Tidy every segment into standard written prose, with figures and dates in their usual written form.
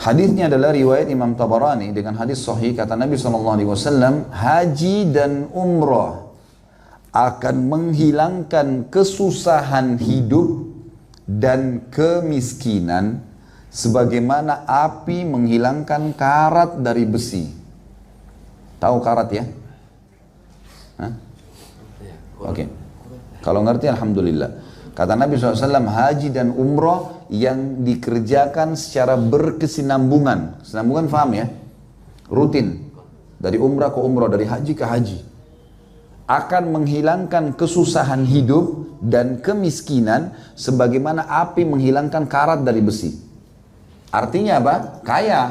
Hadisnya adalah riwayat Imam Tabarani dengan hadis sahih, kata Nabi SAW, haji dan umrah akan menghilangkan kesusahan hidup dan kemiskinan sebagaimana api menghilangkan karat dari besi. Tahu karat ya? Hah? Oke. Kalau ngerti alhamdulillah. Kata Nabi SAW, haji dan umrah yang dikerjakan secara berkesinambungan. Kesinambungan paham ya? Rutin. Dari umrah ke umrah, dari haji ke haji. Akan menghilangkan kesusahan hidup dan kemiskinan sebagaimana api menghilangkan karat dari besi. Artinya apa? Kaya.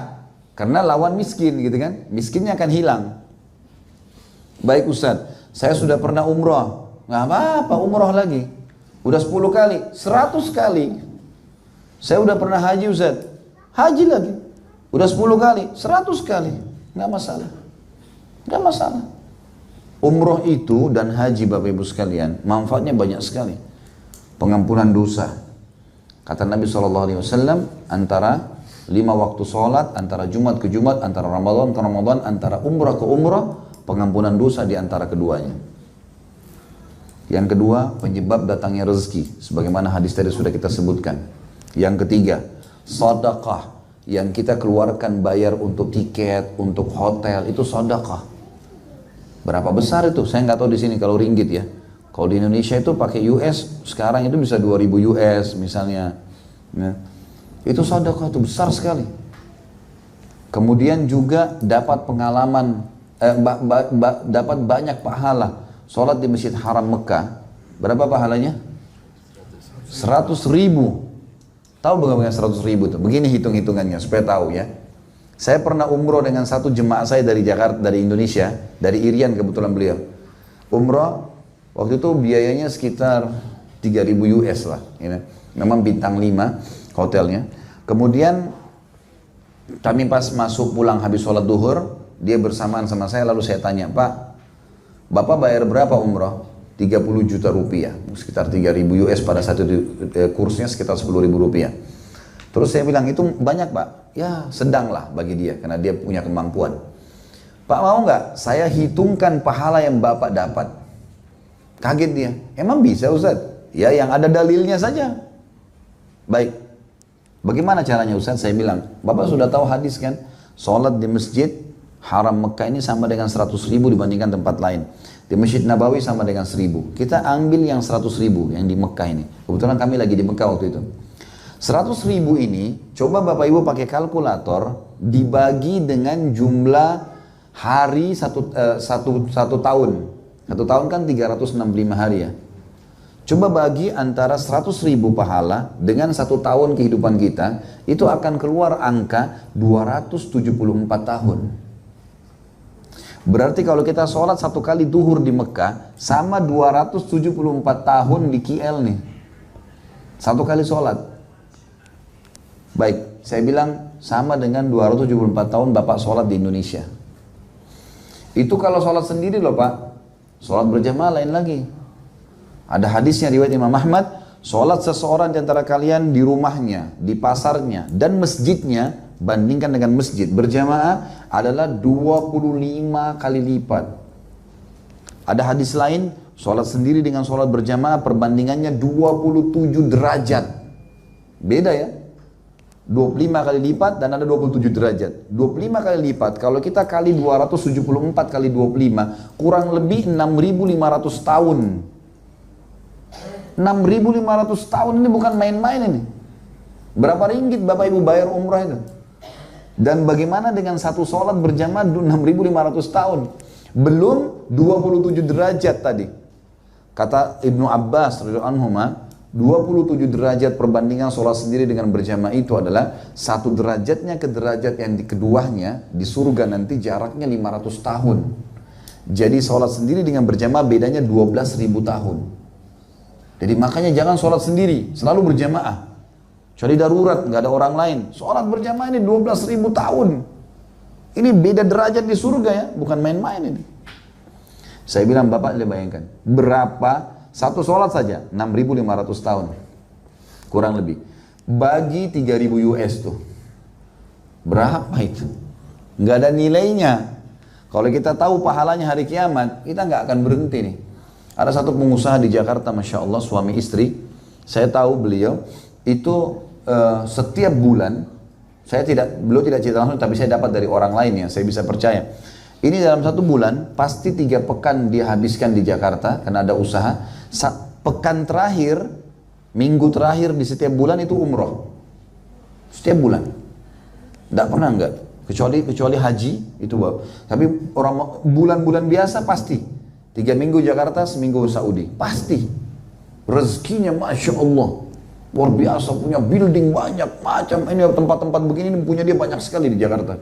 Karena lawan miskin gitu kan. Miskinnya akan hilang. Baik Ustaz, saya sudah pernah umrah. Nggak apa-apa umrah lagi. Udah 10 kali, 100 kali. Saya udah pernah haji Ustaz. Haji lagi. Udah 10 kali, 100 kali. Nggak masalah. Nggak masalah. Umroh itu dan haji Bapak Ibu sekalian, manfaatnya banyak sekali. Pengampunan dosa. Kata Nabi SAW, antara 5 waktu sholat, antara Jumat ke Jumat, antara Ramadan ke Ramadan, antara umrah ke umrah, pengampunan dosa di antara keduanya. Yang kedua, penyebab datangnya rezeki, sebagaimana hadis tadi sudah kita sebutkan. Yang ketiga, sedekah yang kita keluarkan bayar untuk tiket, untuk hotel, itu sedekah. Berapa besar itu? Saya nggak tahu di sini kalau ringgit ya. Kalau di Indonesia itu pakai US, sekarang itu bisa 2000 US misalnya. Nah, itu sedekah itu besar sekali. Kemudian juga dapat pengalaman, dapat banyak pahala. Sholat di Masjid Haram Mekah, berapa pahalanya? 100.000. Tahu bagaimana 100.000 itu? Begini hitung-hitungannya supaya tahu ya. Saya pernah umroh dengan satu jemaah saya dari Jakarta, dari Indonesia, dari Irian kebetulan beliau. Umroh, waktu itu biayanya sekitar 3.000 US lah. Ya. Memang bintang 5 hotelnya. Kemudian kami pas masuk pulang habis sholat duhur, dia bersamaan sama saya, lalu saya tanya, Pak, Bapak bayar berapa umrah? 30 juta rupiah, sekitar 3.000 US pada saat itu, kursnya sekitar 10.000 rupiah. Terus saya bilang, itu banyak Pak? Ya sedang lah bagi dia, karena dia punya kemampuan. Pak mau nggak saya hitungkan pahala yang Bapak dapat? Kaget dia, emang bisa Ustaz? Ya yang ada dalilnya saja. Baik, bagaimana caranya Ustaz? Saya bilang, Bapak sudah tahu hadis kan? Sholat di masjid Haram Mekah ini sama dengan 100.000 dibandingkan tempat lain. Di Masjid Nabawi sama dengan 1.000. Kita ambil yang 100.000 yang di Mekah ini. Kebetulan kami lagi di Mekah waktu itu. 100.000 ini, coba Bapak Ibu pakai kalkulator, dibagi dengan jumlah hari satu tahun. Satu tahun kan 365 hari ya. Coba bagi antara 100.000 pahala dengan 1 tahun kehidupan kita, itu akan keluar angka 274 tahun. Berarti kalau kita sholat 1 kali duhur di Mekah, sama 274 tahun di KL nih. 1 kali sholat. Baik, saya bilang sama dengan 274 tahun Bapak sholat di Indonesia. Itu kalau sholat sendiri loh Pak. Sholat berjamaah lain lagi. Ada hadisnya riwayat Imam Ahmad, sholat seseorang di antara kalian di rumahnya, di pasarnya, dan masjidnya, bandingkan dengan masjid berjamaah adalah 25 kali lipat. Ada hadis lain, sholat sendiri dengan sholat berjamaah perbandingannya 27 derajat. Beda ya. 25 kali lipat dan ada 27 derajat. 25 kali lipat, kalau kita kali 274 kali 25, kurang lebih 6.500 tahun. 6.500 tahun ini bukan main-main ini. Berapa ringgit Bapak Ibu bayar umrah itu? Dan bagaimana dengan satu sholat berjamaah 6.500 tahun? Belum 27 derajat tadi. Kata Ibnu Abbas radhiyallahu anhu, 27 derajat perbandingan sholat sendiri dengan berjamaah itu adalah 1 derajatnya ke derajat yang di keduanya di surga nanti jaraknya 500 tahun. Jadi sholat sendiri dengan berjamaah bedanya 12.000 tahun. Jadi makanya jangan sholat sendiri, selalu berjamaah. Kecuali darurat, nggak ada orang lain. Sholat berjamaah ini 12.000 tahun. Ini beda derajat di surga ya, bukan main-main ini. Saya bilang, Bapak bayangkan, berapa satu sholat saja, 6.500 tahun. Kurang lebih. Bagi 3.000 US tuh. Berapa itu? Nggak ada nilainya. Kalau kita tahu pahalanya hari kiamat, kita nggak akan berhenti nih. Ada satu pengusaha di Jakarta, Masya Allah, suami istri. Saya tahu beliau itu setiap bulan, beliau tidak cerita langsung, tapi saya dapat dari orang lain yang saya bisa percaya. Ini dalam satu bulan, pasti 3 pekan dia habiskan di Jakarta, karena ada usaha. Pekan terakhir, minggu terakhir di setiap bulan itu umroh. Setiap bulan. Tidak pernah enggak. Kecuali haji, itu tapi orang bulan-bulan biasa pasti. 3 minggu Jakarta, seminggu Saudi. Pasti. Rezekinya Masya Allah. Luar biasa, punya building banyak. Macam ini tempat-tempat begini, punya dia banyak sekali di Jakarta.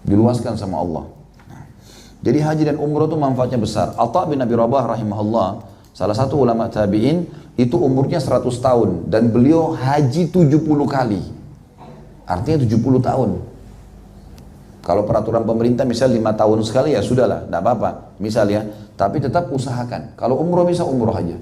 Diluaskan sama Allah. Jadi haji dan umroh itu manfaatnya besar. Atha bin Abi Rabah rahimahullah, salah satu ulama tabi'in, itu umurnya 100 tahun. Dan beliau haji 70 kali. Artinya 70 tahun. Kalau peraturan pemerintah misal 5 tahun sekali ya sudahlah, tidak apa-apa. Misal ya, tapi tetap usahakan. Kalau umroh bisa umroh aja.